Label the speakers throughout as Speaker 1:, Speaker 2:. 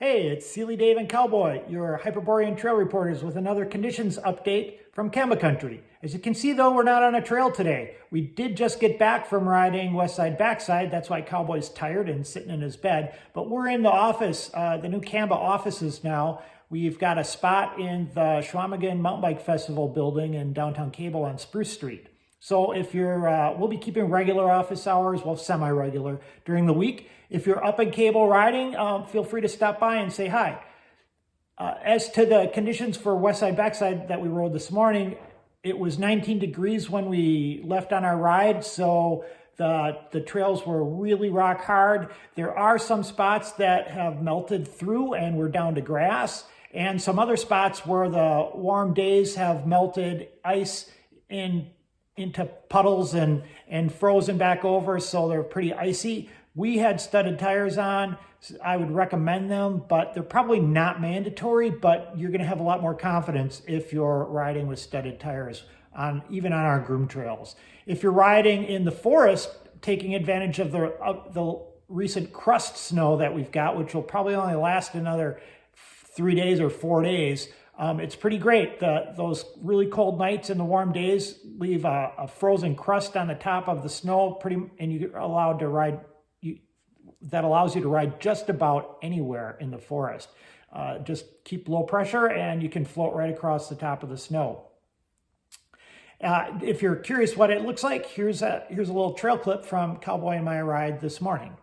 Speaker 1: Hey, it's Seeley, Dave, and Cowboy, your Hyperborean trail reporters with another conditions update from Canada Country. As you can see though, we're not on a trail today. We did just get back from riding West Side Backside. That's why Cowboy's tired and sitting in his bed. But we're in the office, the new Canada offices now. We've got a spot in the Schwamigan Mountain Bike Festival building in downtown Cable on Spruce Street. So if you're, we'll be keeping regular office hours, well, semi-regular during the week. If you're up in Cable riding, feel free to stop by and say hi. As to the conditions for West Side Backside that we rode this morning, it was 19 degrees when we left on our ride, so the trails were really rock hard. There are some spots that have melted through and we're down to grass, and some other spots where the warm days have melted ice into puddles and frozen back over, so they're pretty icy. We had studded tires on. I would recommend them, but they're probably not mandatory, but you're gonna have a lot more confidence if you're riding with studded tires, even on our groomed trails. If you're riding in the forest, taking advantage of the recent crust snow that we've got, which will probably only last another 3 days or 4 days, it's pretty great. Those really cold nights and the warm days leave a frozen crust on the top of the snow, and you're allowed to ride. That allows you to ride just about anywhere in the forest. Just keep low pressure and you can float right across the top of the snow. If you're curious what it looks like, here's a little trail clip from Cowboy and my ride this morning.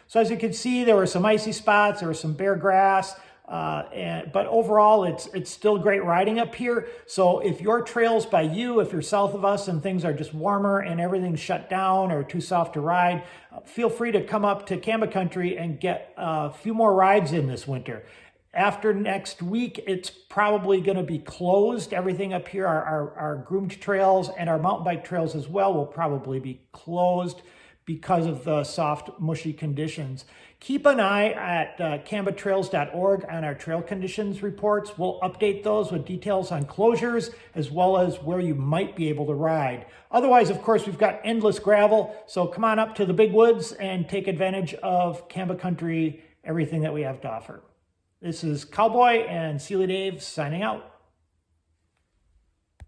Speaker 1: So as you can see, there were some icy spots, there was some bare grass, but overall it's still great riding up here. So if your trails by you, if you're south of us and things are just warmer and everything's shut down or too soft to ride, feel free to come up to Canada Country and get a few more rides in this winter. After next week, it's probably going to be closed. Everything up here, our groomed trails and our mountain bike trails as well will probably be closed because of the soft, mushy conditions. Keep an eye at canvatrails.org on our trail conditions reports. We'll update those with details on closures as well as where you might be able to ride. Otherwise, of course, we've got endless gravel, so come on up to the big woods and take advantage of Canada Country, everything that we have to offer. This is Cowboy and Seeley Dave signing out.